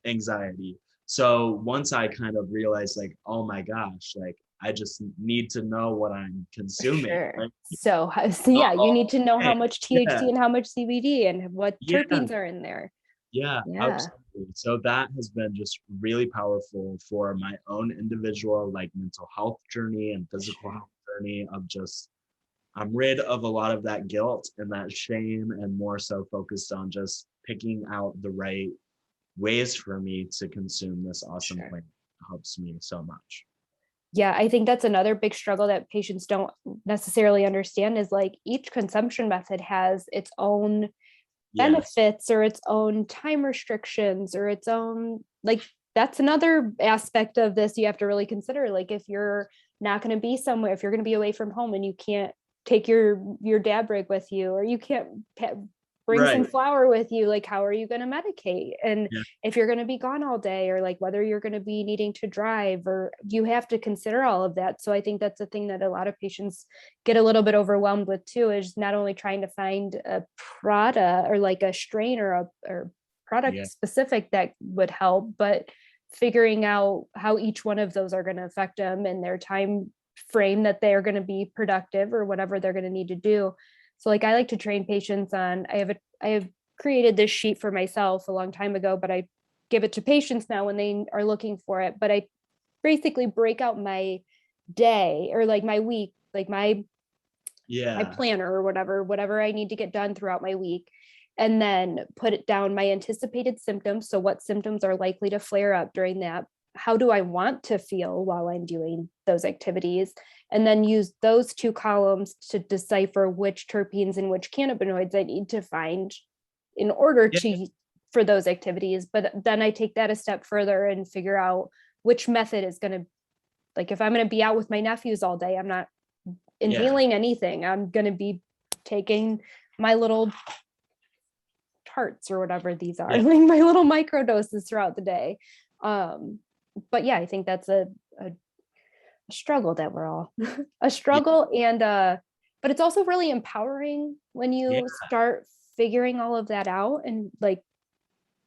anxiety. So once I kind of realized like, oh my gosh, like I just need to know what I'm For consuming. sure. Like, So not yeah, you all need to know how day. much Yeah, THC and how much CBD and what yeah, terpenes are in there. yeah, Yeah. absolutely. So that has been just really powerful for my own individual, like mental health journey and physical Sure. health journey of just, I'm rid of a lot of that guilt and that shame and more so focused on just picking out the right ways for me to consume this awesome Sure. plant. It helps me so much. Yeah, I think that's another big struggle that patients don't necessarily understand is like each consumption method has its own Yes. benefits or its own time restrictions or its own like that's another aspect of this you have to really consider, like if you're not going to be somewhere, if you're going to be away from home and you can't take your dab rig with you or you can't bring some Right. flour with you, like how are you going to medicate? And Yeah. if you're going to be gone all day or like whether you're going to be needing to drive, or you have to consider all of that. So I think that's a thing that a lot of patients get a little bit overwhelmed with too, is not only trying to find a product or like a strain or a or product Yeah. specific that would help, but figuring out how each one of those are going to affect them and their time frame that they are going to be productive or whatever they're going to need to do. So like I like to train patients on, I have created this sheet for myself a long time ago, but I give it to patients now when they are looking for it. But I basically break out my day or like my week, like my Yeah. planner or whatever I need to get done throughout my week, and then put it down my anticipated symptoms. So what symptoms are likely to flare up during that? How do I want to feel while I'm doing those activities? And then use those two columns to decipher which terpenes and which cannabinoids I need to find in order Yeah. to for those activities. But then I take that a step further and figure out which method is going to, like if I'm going to be out with my nephews all day, I'm not Yeah. inhaling anything. I'm going to be taking my little tarts or whatever these are, Yeah. like my little micro doses throughout the day. Um, but yeah, I think that's a struggle that we're all a Yeah. struggle. And but it's also really empowering when Yeah. you start figuring all of that out and like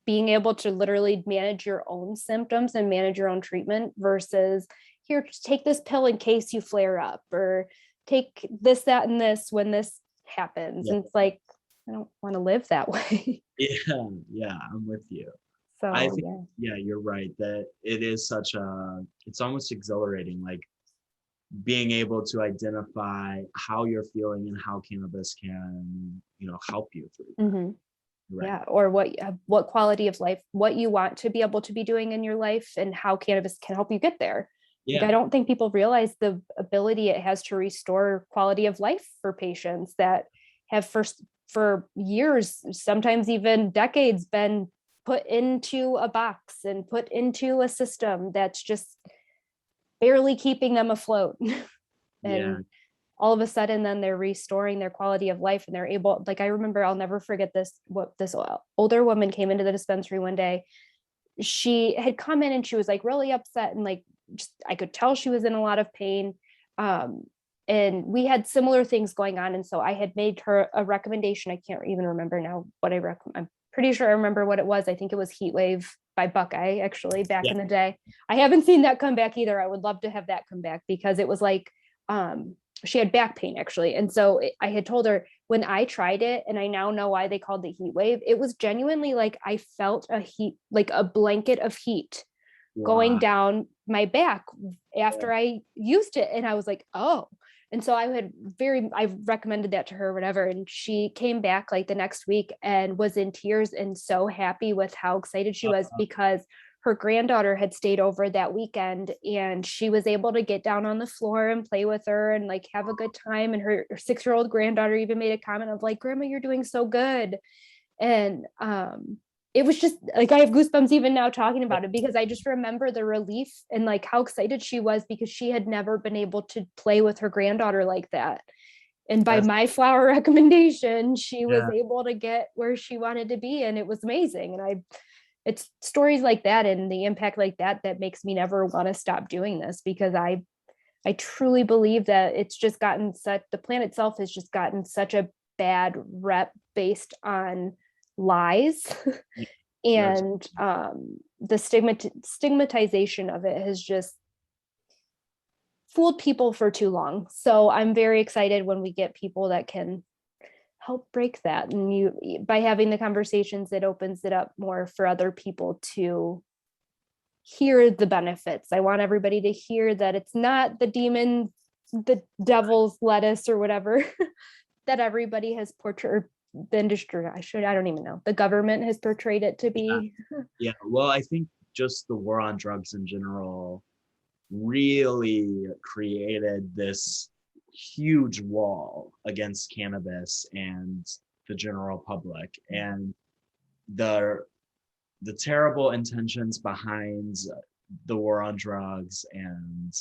being able to literally manage your own symptoms and manage your own treatment versus here, just take this pill in case you flare up, or take this, that, and this when this happens. Yeah. And it's like, I don't want to live that way. Yeah. Yeah. I'm with you. I So think, yeah, yeah, you're right that it is it's almost exhilarating, like being able to identify how you're feeling and how cannabis can, help you through that. hmm Right. Yeah, or what quality of life, what you want to be able to be doing in your life, and how cannabis can help you get there. Like, Yeah. I don't think people realize the ability it has to restore quality of life for patients that have for years, sometimes even decades, been put into a box and put into a system that's just barely keeping them afloat. Yeah. And all of a sudden then they're restoring their quality of life, and they're able, like, I remember, I'll never forget this, what this older woman came into the dispensary one day. She had come in and she was like really upset, and like, just, I could tell she was in a lot of pain. um and we had similar things going on, and so I had made her a recommendation. I can't even remember now what I'm pretty sure I remember what it was. I think it was Heat Wave by Buckeye, actually, back Yeah. in the day. I haven't seen that come back either. I would love to have that come back, because it was like, she had back pain, actually. And so I had told her, when I tried it, and I now know why they called it Heat Wave, it was genuinely like I felt a heat, like a blanket of heat going Wow. down my back Yeah. after I used it. And I was like, oh. And so I recommended that to her, whatever. And she came back like the next week and was in tears and so happy with how excited she was, because her granddaughter had stayed over that weekend, and she was able to get down on the floor and play with her and like have a good time. And her 6-year-old granddaughter even made a comment of like, Grandma, you're doing so good. And it was just like, I have goosebumps even now talking about it, because I just remember the relief and like how excited she was, because she had never been able to play with her granddaughter like that. And by That's, my flower recommendation, she was yeah. able to get where she wanted to be, and it was amazing. And it's stories like that and the impact like that that makes me never want to stop doing this, because I truly believe that it's just gotten such, the plant itself has just gotten such a bad rep based on lies. Yeah. That's, And the stigmatization of it has just fooled people for too long. So I'm very excited when we get people that can help break that. And by having the conversations, it opens it up more for other people to hear the benefits. I want everybody to hear that it's not the demon, the devil's lettuce or whatever that everybody has portrayed, the industry, I don't even know, the government has portrayed it to yeah. be. Yeah. Well, I think just the war on drugs in general really created this huge wall against cannabis and the general public, and the the terrible intentions behind the war on drugs and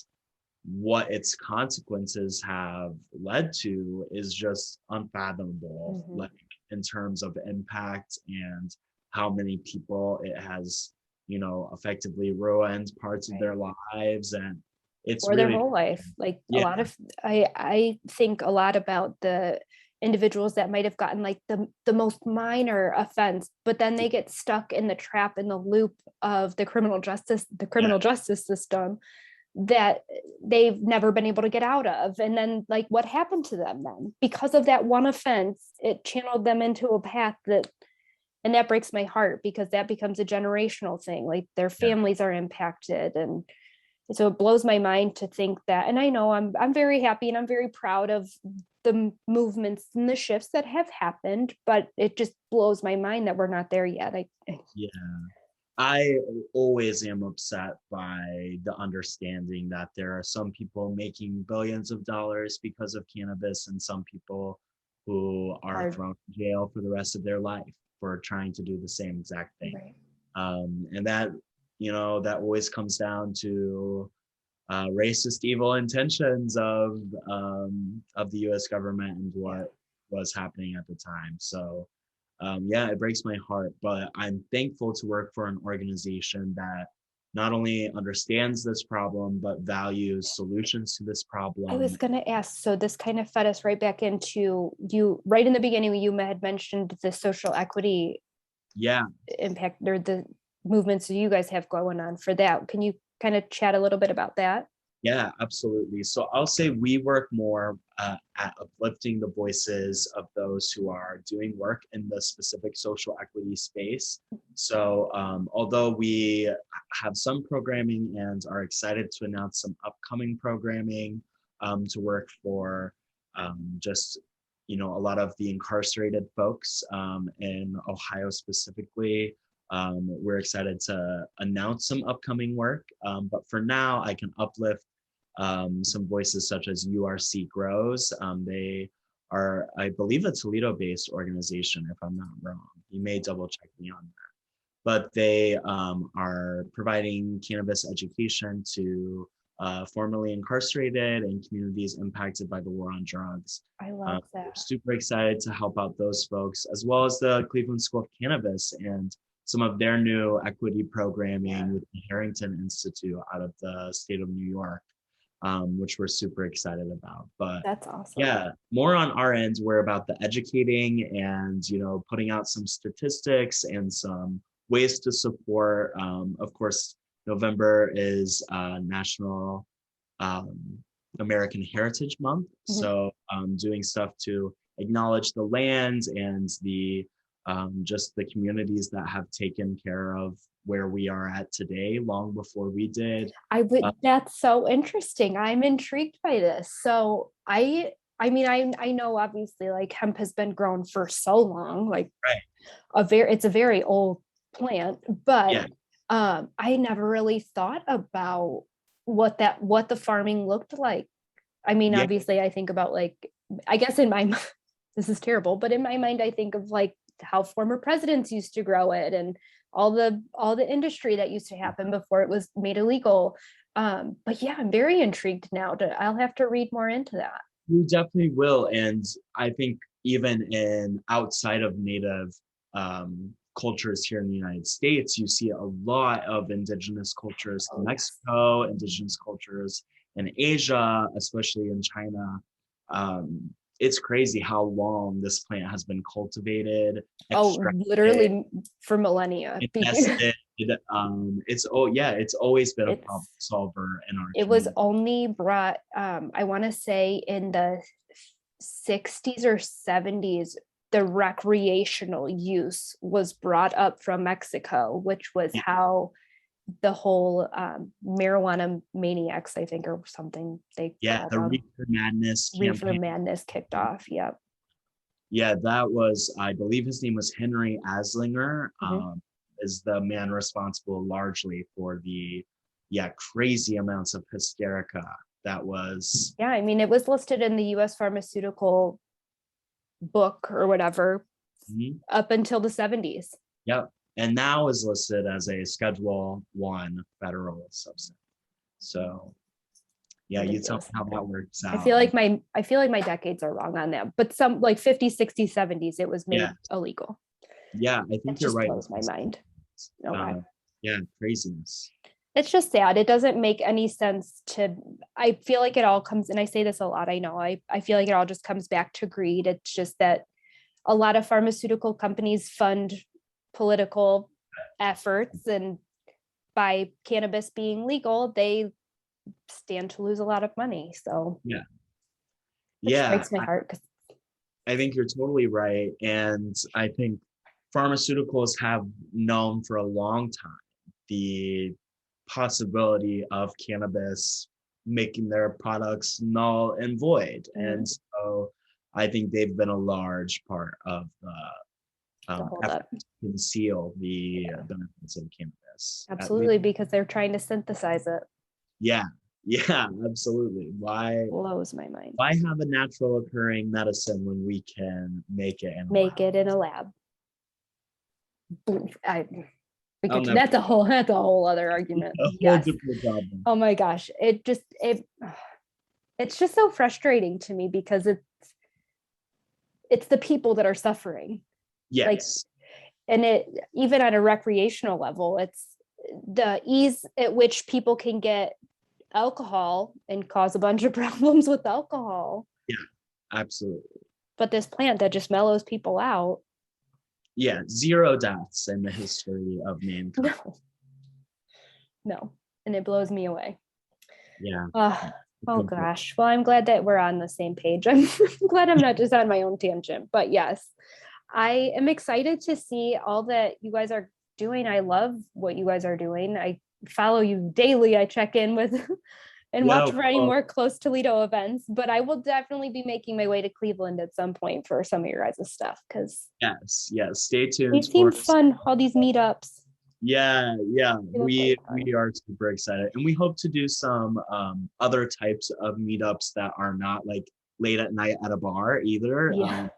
what its consequences have led to is just unfathomable. Mhm. Like, in terms of impact and how many people it has, effectively ruined parts of Right. their lives. And it's Or their really, whole life. Like a yeah, lot of, I think a lot about the individuals that might have gotten like the most minor offense, but then they get stuck in the trap, in the loop of the yeah, criminal justice system that they've never been able to get out of. And then like, what happened to them then? Because of that one offense, it channeled them into a path that, and that breaks my heart, because that becomes a generational thing. Like their yeah, families are impacted. And so it blows my mind to think that. And I know I'm very happy and I'm very proud of the movements and the shifts that have happened, but it just blows my mind that we're not there yet. yeah. I always am upset by the understanding that there are some people making billions of dollars because of cannabis, and some people who are Hard. thrown in jail for the rest of their life for trying to do the same exact thing. Right. And that, that always comes down to racist, evil intentions of the U.S. government and Yeah. what was happening at the time. So yeah, it breaks my heart, but I'm thankful to work for an organization that not only understands this problem, but values solutions to this I was problem. going to ask, so this kind of fed us right back into, you right in the beginning, you had mentioned the social equity Yeah, impact, or the movements you guys have going on for that. Can you kind of chat a little bit about that? yeah, absolutely. So I'll say we work more at uplifting the voices of those who are doing work in the specific social equity space. So although we have some programming and are excited to announce some upcoming programming to work for just a lot of the incarcerated folks in Ohio specifically. We're excited to announce some upcoming work, but for now I can uplift some voices such as URC Grows. They are, I believe, a Toledo-based organization, if I'm not wrong. You may double check me on that. But they are providing cannabis education to formerly incarcerated and communities impacted by the war on drugs. I love We're that. super excited to help out those folks, as well as the Cleveland School of Cannabis and some of their new equity programming with the Harrington Institute out of the state of New York, which we're super excited about. But That's awesome. yeah, more on our end, we're about the educating and, putting out some statistics and some ways to support. Of course, November is National American Heritage Month. So doing stuff to acknowledge the lands and the just the communities that have taken care of where we are at today long before we did. That's so interesting. I'm intrigued by this. So I mean, I know obviously like hemp has been grown for so long, like it's a very old plant, but I never really thought about what the farming looked like. I mean, obviously I think about like, I guess in my this is terrible, but in my mind I think of like how former presidents used to grow it and all the industry that used to happen before it was made illegal. But yeah, I'm very intrigued now. I'll have to read more into that. You definitely will. And I think even in outside of native cultures here in the United States, you see a lot of indigenous cultures in Mexico, indigenous cultures in Asia, especially in China. It's crazy how long this plant has been cultivated. Literally for millennia. Invested. It's always been a problem solver in our community. Was only brought, I want to say in the 60s or 70s, the recreational use was brought up from Mexico, which was how the whole marijuana maniacs, I think, or something the Reefer Madness kicked off. That was, I believe his name was Henry Aslinger, is the man responsible largely for the crazy amounts of hysterica that was. I mean, it was listed in the US pharmaceutical book or whatever up until the 70s. And now is listed as a Schedule 1 federal substance. So you tell me how that works out. I feel like my decades are wrong on that, but some like 50s, 60s, 70s, it was made illegal. I think you're right. Blows my mind. Craziness. It's just sad. It doesn't make any sense I feel like it all comes, and I say this a lot, I know, I feel like it all just comes back to greed. It's just that a lot of pharmaceutical companies fund political efforts, and by cannabis being legal, they stand to lose a lot of money. So breaks my heart. I think you're totally right. And I think pharmaceuticals have known for a long time the possibility of cannabis making their products null and void. And so I think they've been a large part of the effort to conceal the benefits of cannabis. Absolutely, because they're trying to synthesize it. Absolutely. Why blows my mind? Why have a natural occurring medicine when we can make it in a lab? That's a whole other argument. Oh my gosh, it's just so frustrating to me because it's the people that are suffering. And it, even at a recreational level, it's the ease at which people can get alcohol and cause a bunch of problems with alcohol. Absolutely. But this plant that just mellows people out. 0 deaths in the history of mankind. No. And it blows me away. Oh gosh. Well, I'm glad that we're on the same page. I'm glad I'm not just on my own tangent, but yes, I am excited to see all that you guys are doing. I love what you guys are doing. I follow you daily. I check in with and Yeah, watch for any well, more close Toledo events. But I will definitely be making my way to Cleveland at some point for some of your guys' stuff, because yes. Stay they tuned seem for fun, all these meetups. yeah. They look We really fun. we are super excited, and we hope to do some other types of meetups that are not like late at night at a bar either. Yeah.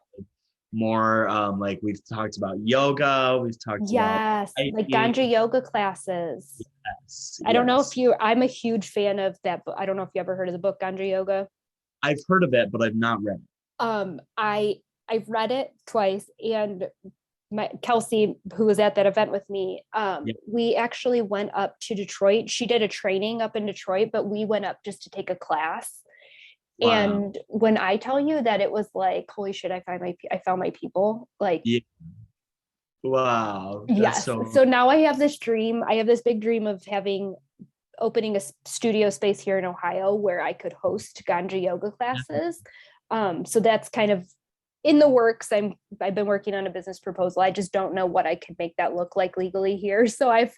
More like we've talked about yoga, we've talked about Yes, like hiking. ganja yoga classes. Yes, I don't know if yes. I'm a huge fan of that, but I don't know if you ever heard of the book Ganja Yoga. I've heard of it, but I've not read it. I've read it twice, and my Kelsey, who was at that event with me, Yeah. we actually went up to Detroit. She did a training up in Detroit, but we went up just to take a class. Wow. And when I tell you that it was like, holy shit, I found my people. Like, Yeah. Wow. That's yes. so So now I have this dream. I have this big dream of opening a studio space here in Ohio where I could host ganja yoga classes. So that's kind of in the works. I've been working on a business proposal. I just don't know what I could make that look like legally here. So I'm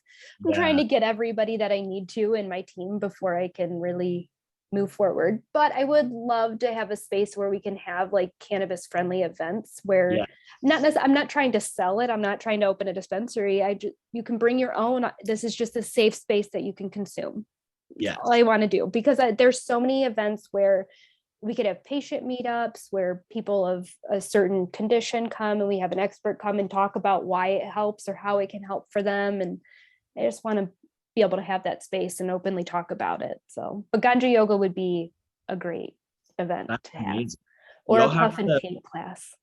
trying yeah. to get everybody that I need to in my team before I can really move forward. But I would love to have a space where we can have like cannabis friendly events where Yeah. I'm not trying to sell it. I'm not trying to open a dispensary. You can bring your own. This is just a safe space that you can consume. Yes. All I want to do, because there's so many events where we could have patient meetups where people of a certain condition come and we have an expert come and talk about why it helps or how it can help for them. And I just want to be able to have that space and openly talk about it. So, but ganja yoga would be a great event That's to have, amazing. or You'll a have puff and to, paint class.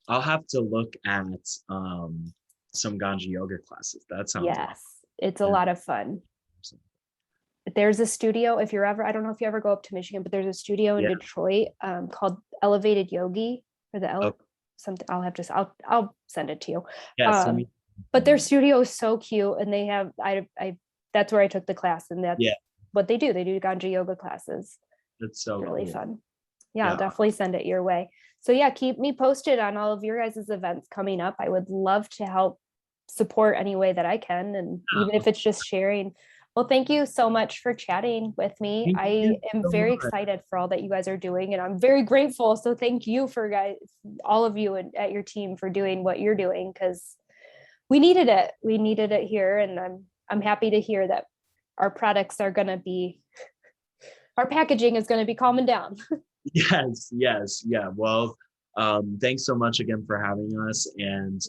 I'll have to look at some ganja yoga classes. That sounds Yes, it's a Yeah. lot of fun. There's a studio, if you're ever, I don't know if you ever go up to Michigan, but there's a studio in Yeah. Detroit called Elevated Yogi, or Oh. something. I'll send it to you. Yeah. Send me. But their studio is so cute, and they have I that's where I took the class, and that's Yeah. what they do. They do ganja yoga classes. That's so Really cool. fun. Yeah, I'll Yeah. definitely send it your way. So yeah, keep me posted on all of your guys' events coming up. I would love to help support any way that I can, and even if it's just sharing. Well, thank you so much for chatting with me. Thank I you am so very much. excited for all that you guys are doing, and I'm very grateful. So thank you for all of you at your team for doing what you're doing, because we needed it. We needed it here, and I'm happy to hear that our products are going to be, our packaging is going to be calming down. Yes. Yeah. Well, thanks so much again for having us. And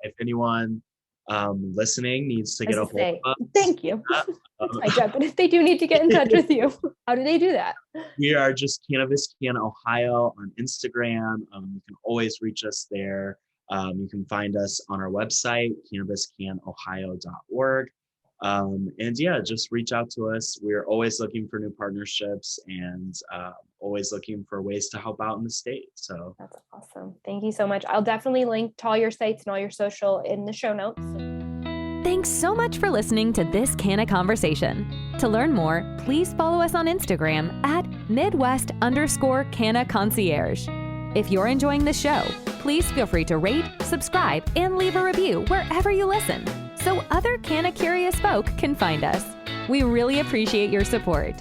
if anyone listening needs to get a hold of us, thank you. uh, That's my job. But if they do need to get in touch with you, how do they do that? we are just Cannabis Can Ohio on Instagram. You can always reach us there. You can find us on our website, cannabiscanohio.org. And yeah, just reach out to us. We're always looking for new partnerships and always looking for ways to help out in the state. So that's awesome. Thank you so much. I'll definitely link to all your sites and all your social in the show notes. Thanks so much for listening to this Canna Conversation. To learn more, please follow us on Instagram at Midwest_Canna Concierge. If you're enjoying the show, please feel free to rate, subscribe, and leave a review wherever you listen, so other Canna curious folk can find us. We really appreciate your support.